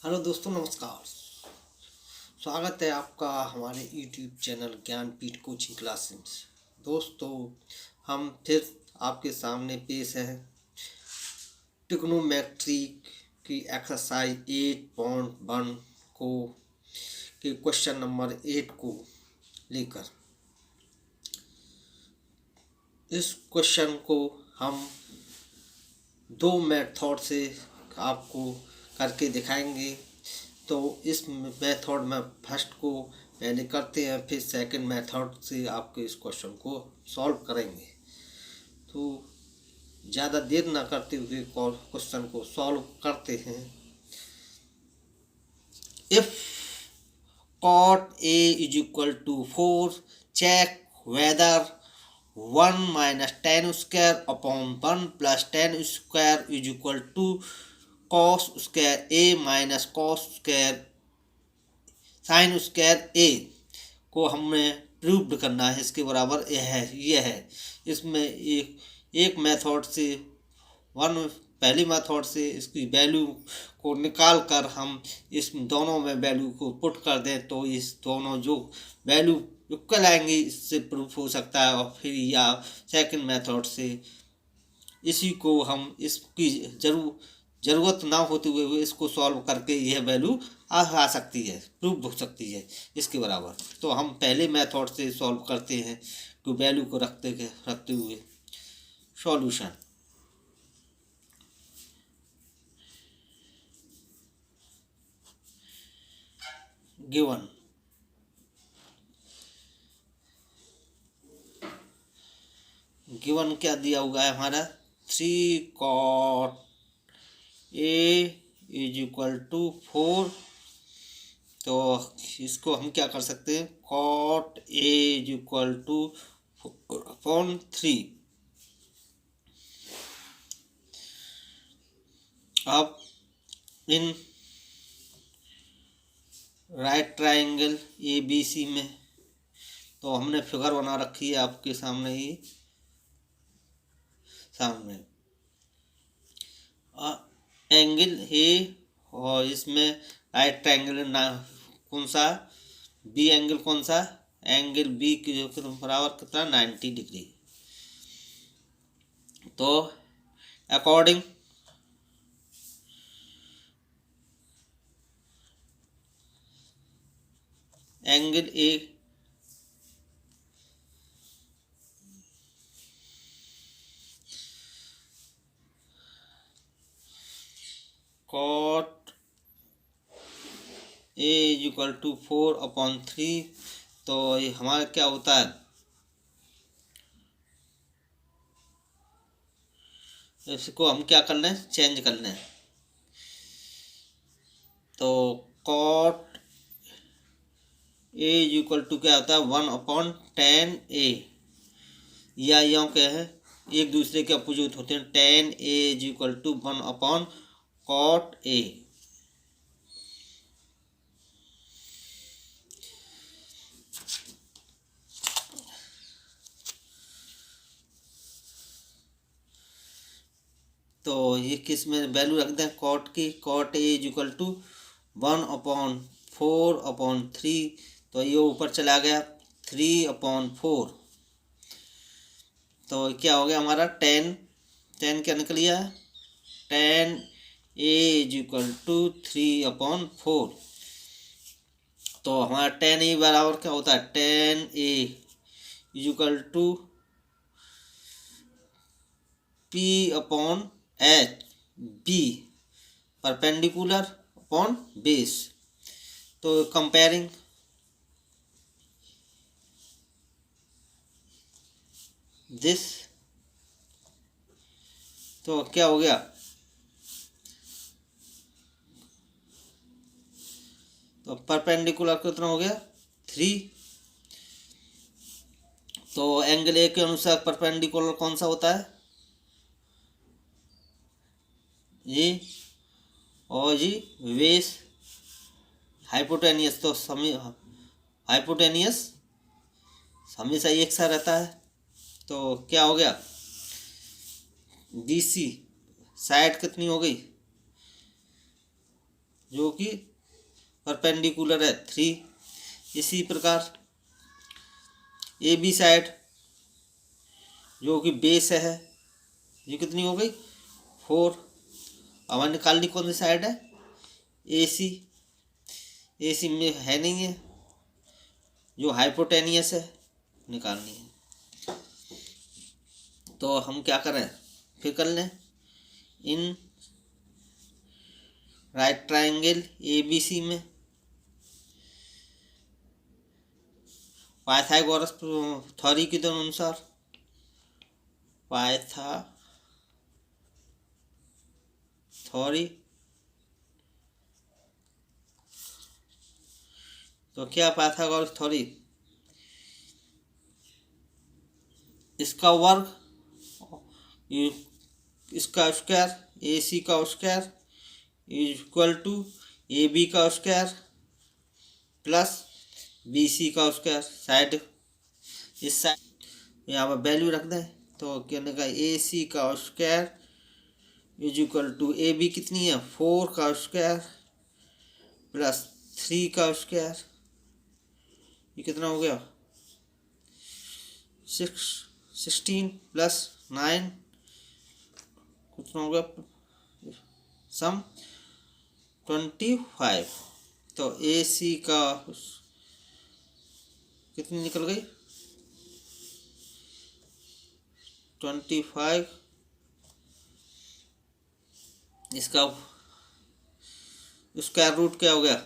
Hello दोस्तों, नमस्कार। स्वागत है आपका हमारे YouTube channel Jnanpith coaching classes. दोस्तों, हम फिर आपके सामने पेश है ट्रिग्नोमेट्री की एक्सरसाइज 8.1 को के क्वेश्चन नंबर 8 को लेकर। इस क्वेश्चन को हम दो मेथड से आपको करके दिखाएंगे। तो इस मेथड में फर्स्ट को पहले करते हैं, फिर सेकंड मेथड से आपके इस क्वेश्चन को सॉल्व करेंगे। तो ज़्यादा देर ना करते हुए क्वेश्चन को सॉल्व करते हैं। If cot A is equal to 4, check whether 1 minus tan square upon 1 plus tan square is equal to cos square A minus cos square sin square A को हमें प्रूव करना है। इसके बराबर यह है। इसमें एक मेथड से पहली मेथड से इसकी वैल्यू को निकाल कर हम इस दोनों में वैल्यू को पुट कर दें तो इस दोनों जो वैल्यू इक्वल आएंगे इससे प्रूफ हो सकता है। और फिर या सेकंड मेथड से इसी को हम इसकी ज़रूरत ना होते हुए इसको सॉल्व करके यह वैल्यू आ सकती है, प्रूफ हो सकती है इसके बराबर। तो हम पहले मेथड से सॉल्व करते हैं कि वैल्यू को रखते हुए सॉल्यूशन। गिवन क्या दिया हुआ है हमारा 3 cot A is equal to 4। तो इसको हम क्या कर सकते हैं, cot A is equal to 4/3। अब इन राइट ट्राइंगल ABC में तो हमने फिगर बना रखी है आपके सामने ही एंगल ए, और इसमें राइट ट्राइंगल ना कौन सा बी एंगल, कौन सा एंगल बी की जो बराबर कितना 90 डिग्री। तो according angle A cot A is equal to 4/3। तो ये हमारा क्या होता है, इसको हम क्या कर लें, चेंज कर लें। तो cot A is equal to क्या होता है 1/tan A, या यूँ क्या है एक दूसरे के अपोजिट होते हैं। tan A is equal to 1/cot A। तो ये किस में वैल्यू रख दें cot की, cot A is equal to 1/4/3। तो ये ऊपर चला गया 3/4। तो क्या हो गया हमारा tan क्या निकल गया, tan A is equal to 3/4। तो हमारा tan A बराबर क्या होता है, tan A is equal to P/H, B perpendicular upon base. तो कंपेयरिंग दिस, तो क्या हो गया, तो परपेंडिकुलर कितना हो गया 3। तो एंगल ए के अनुसार परपेंडिकुलर कौन सा होता है, ये और जी बेस हाइपोटेनियस। तो हाइपोटेनियस हमेशा एक सा रहता है। तो क्या हो गया BC साइड कितनी हो गई जो कि परपेंडिकुलर है 3। इसी प्रकार ए बी साइड जो कि बेस है, ये कितनी हो गई 4। अब हमें निकालनी कौन सी साइड है, ए सी। ए सी में है नहीं है, जो हाइपोटेनियस है, निकालनी है। तो हम क्या करें, फिर कर लें। In right triangle A B C में पाइथागोरस थ्योरी के अनुसार थ्योरी, तो क्या पाइथागोरस थ्योरी, इसका वर्ग इसका स्क्वायर ए सी का square equal to A B का स्क्वायर प्लस बी सी का स्क्वायर। साइड इस साइड यहाँ पर वैल्यू रख दें, तो कहने का ए सी का square is equal to A B कितनी है 4 का स्क्वायर प्लस 3 का स्क्वायर, ये कितना हो गया 16 प्लस 9 कितना हो गया सम 25। तो ए सी का कितनी निकल गई 25। इसका स्क्वायर रूट क्या हो गया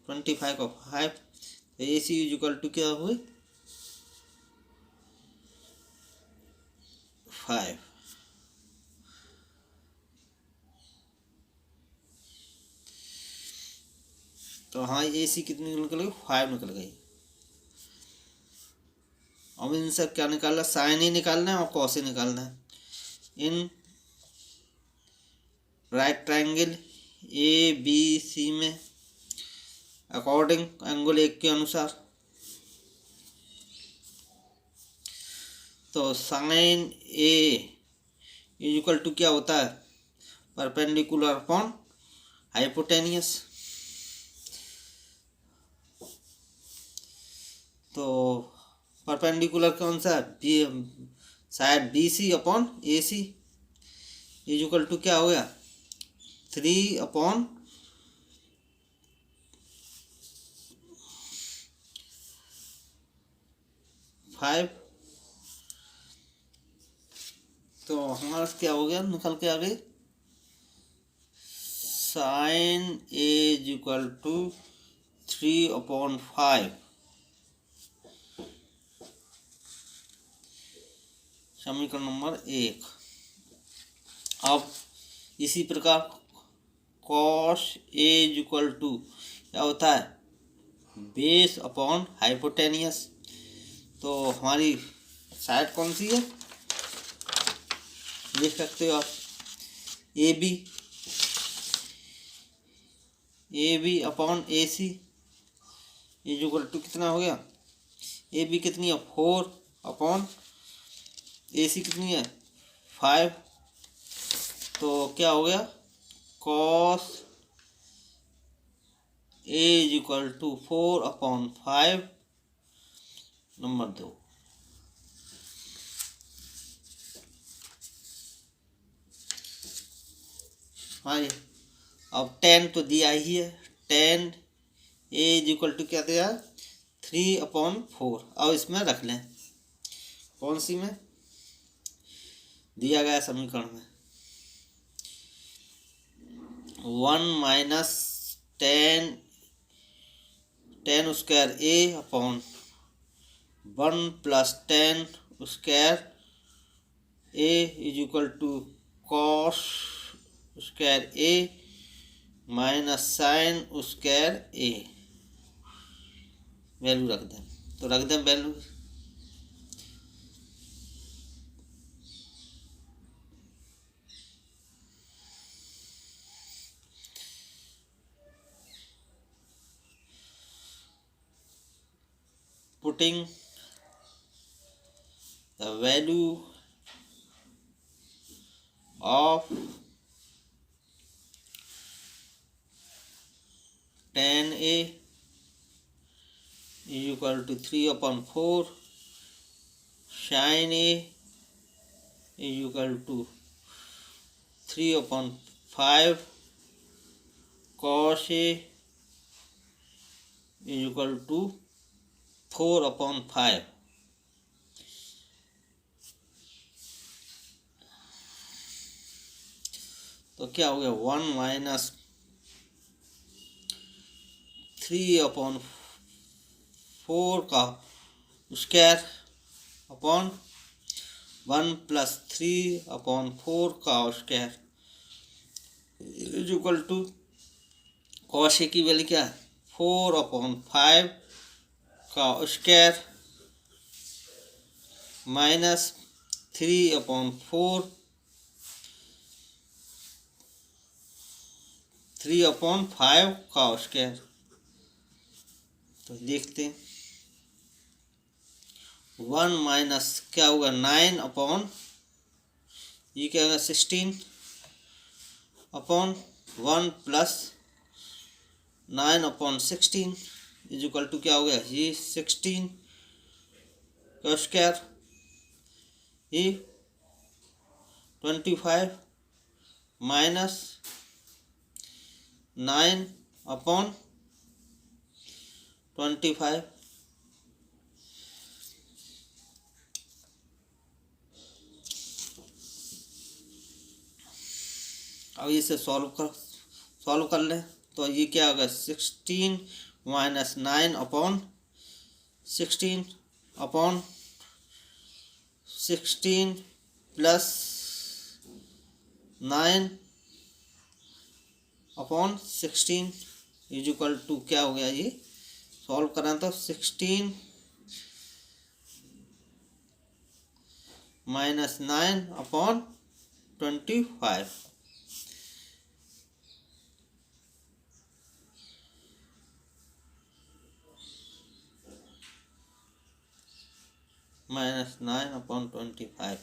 25 का 5। तो ए सी इज इक्वल टू क्या हुई 5। तो हाँ ए सी कितनी निकल गई 5 निकल गई। अब इनसे क्या निकालना, साइन ही निकालना है और कॉस ही निकालना है। In right triangle A B C में अकॉर्डिंग एंगल 1 के अनुसार, तो sine A is equal to क्या होता है परपेंडिकुलर अपॉन हाइपोटेनियस। तो परपेंडिकुलर कौन सा है, side B C upon A C is equal to क्या हो गया 3 अपॉन 5। तो हमारा क्या हो गया निकल के आ गई sine A is equal to 3/5। समीकरण नंबर 1। अब इसी प्रकार cos A is equal to क्या होता है बेस अपॉन हाइपोटेनियस। तो हमारी साइड कौन सी है देख सकते हो आप, A B upon A C is equal to कितना हो गया, ए बी कितनी है 4 अपॉन ए सी कितनी है 5। तो क्या हो गया cos A is equal to 4/5 number 2। हाँ अब 10 तो दिया ही है, 10 ए इज इक्वल टू क्या दिया 3/4। अब इसमें रख लें कौन सी में दिया गया समीकरण में 1 minus 10 square A upon 1 plus 10 square A is equal to cos square A minus sine square A. Value रख दें, तो रख दें value putting the value of tan A is equal to 3/4 sin A is equal to 3/5 cos A is equal to 4/5। तो क्या हो गया 1 minus 3/4 का स्क्वायर अपॉन 1 प्लस 3/4 का square is equal to cos A की वैल्यू क्या है 4/5 का स्क्वायर माइनस 3/4 3/5 का स्क्वायर। तो देखते हैं 1 माइनस क्या होगा 9 अपॉन ये क्या होगा 16 upon 1 plus 9/16 is equal to क्या हो गया ये 16 का स्क्वायर ये 25 माइनस 9/25। अब इसे सॉल्व कर लें तो ये क्या होगा 16 minus 9/16 upon 16 plus 9/16 is equal to क्या हो गया ये सॉल्व करें तो 16 माइनस 9/25 माइनस 9/25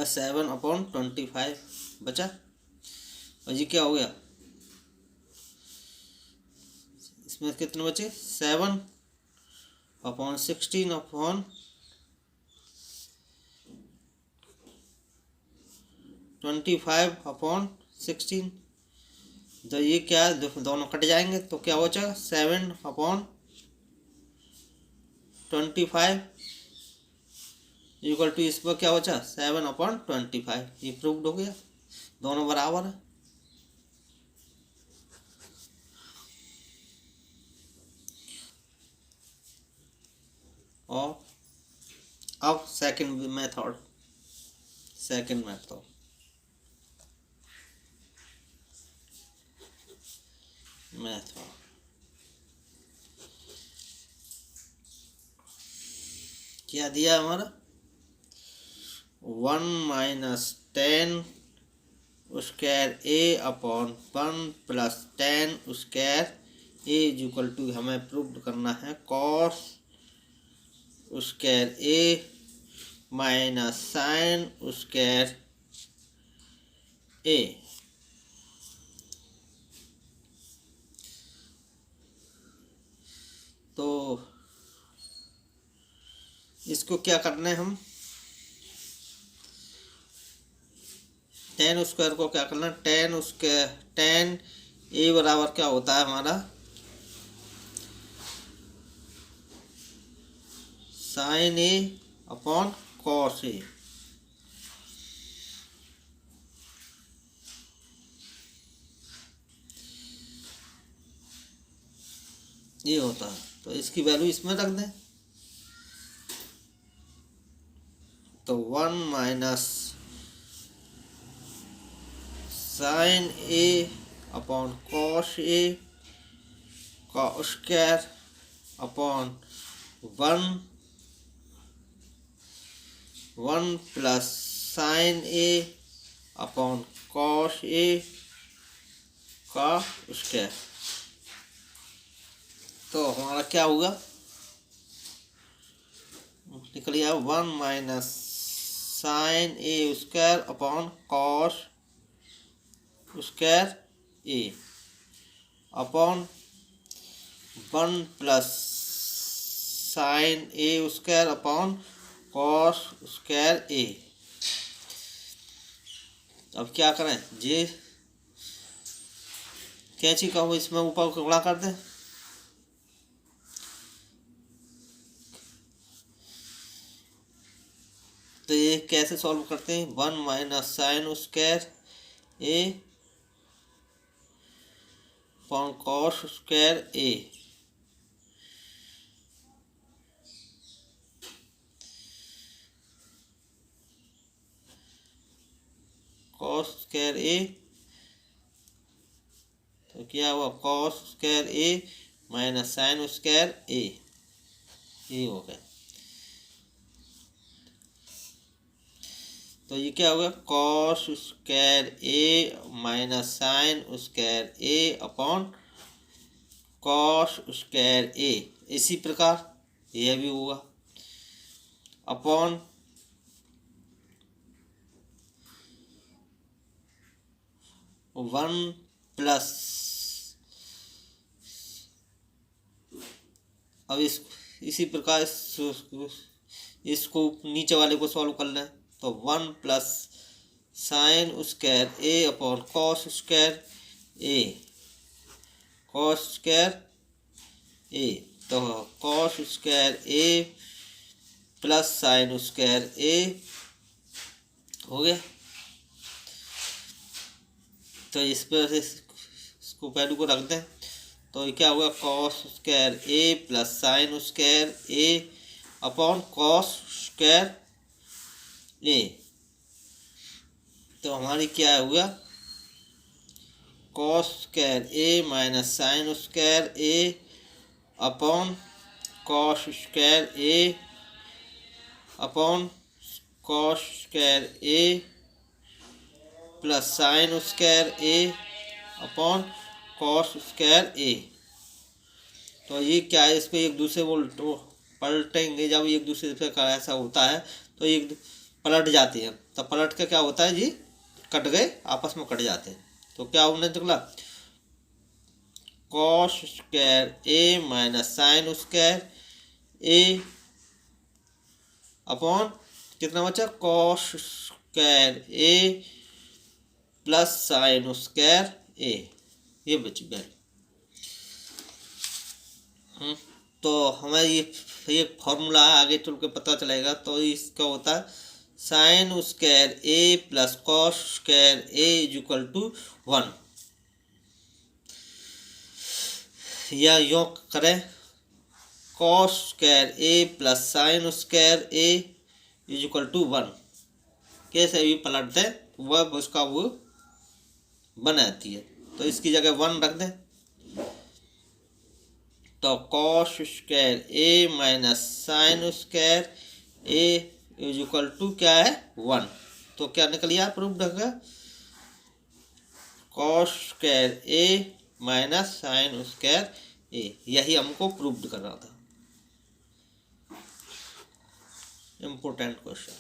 7/25 बचा। और ये क्या हो गया इसमें कितने बचे 7/16 अपॉन 25/16। तो ये क्या दोनों कट जाएंगे तो क्या बचेगा 7/25 इक्वल टू इस पर क्या बचा 7/25। ये प्रूव्ड हो गया दोनों बराबर है। और अब सेकंड मेथड क्या दिया हमारा 1 minus 10 square A upon 1 plus 10 square A is equal to हमें प्रूव करना है cos square A minus sine square A. तो इसको क्या करना है हम 10 स्क्वायर को क्या करना 10 स्क्वायर 10 ए बराबर क्या होता है हमारा sign A upon cos A. ये होता है तो इसकी वैल्यू इसमें रख दें तो 1 minus sign A upon cos A का square upon 1 plus sign A upon cos A का स्क्वायर। तो हमारा क्या होगा निकल गया 1 minus sign A square upon cos square A upon 1 plus sign A square upon cos square ए। अब क्या करें जी, कैंची का हो इसमें ऊपर को गुणा कर दें। तो ये कैसे सॉल्व करते हैं, 1 minus sine square A upon cos square A. Cos square A, तो क्या हुआ cos square A minus sine square ए, ये हो गया। तो ये क्या होगा cos square A minus sine square A upon cos square ए। इसी प्रकार यह भी होगा अपॉन 1 प्लस, अब इसी प्रकार इसको नीचे वाले को सॉल्व कर लें। तो 1 plus sine square A upon cos square A, cos square A. तो cos square A plus sine square ए हो गया। तो इस पर इसको वैल्यू को रख दें। तो क्या होगा cos square A plus sine square A upon cos square A. तो हमारी क्या हुआ cos square A minus sine square A upon cos square A upon cos square A plus sine square A upon cos square A. तो ये क्या है, इस पर एक दूसरे को पलटेंगे, जब एक दूसरे से ऐसा होता है तो एक पलट जाते हैं। तो पलट के क्या होता है जी, कट गए, आपस में कट जाते हैं। तो क्या होने निकला cos square A minus sine square A upon कितना बचा cos square A plus sine square ए, ये बच गया। तो हमें ये फॉर्मूला आगे चल के पता चलेगा। तो इसका होता है sine square A plus cos square A is equal to 1, या यूँ करें cos square A plus sine square A is equal to 1। कैसे भी पलट दें वह उसका वो बनाती है। तो इसकी जगह 1 रख दें। तो cos square A minus sine square A is equal to क्या है 1। तो क्या निकल गया प्रूफ ढंगा cos square A minus sine square A, यही हमको प्रूफ करना था। Important question.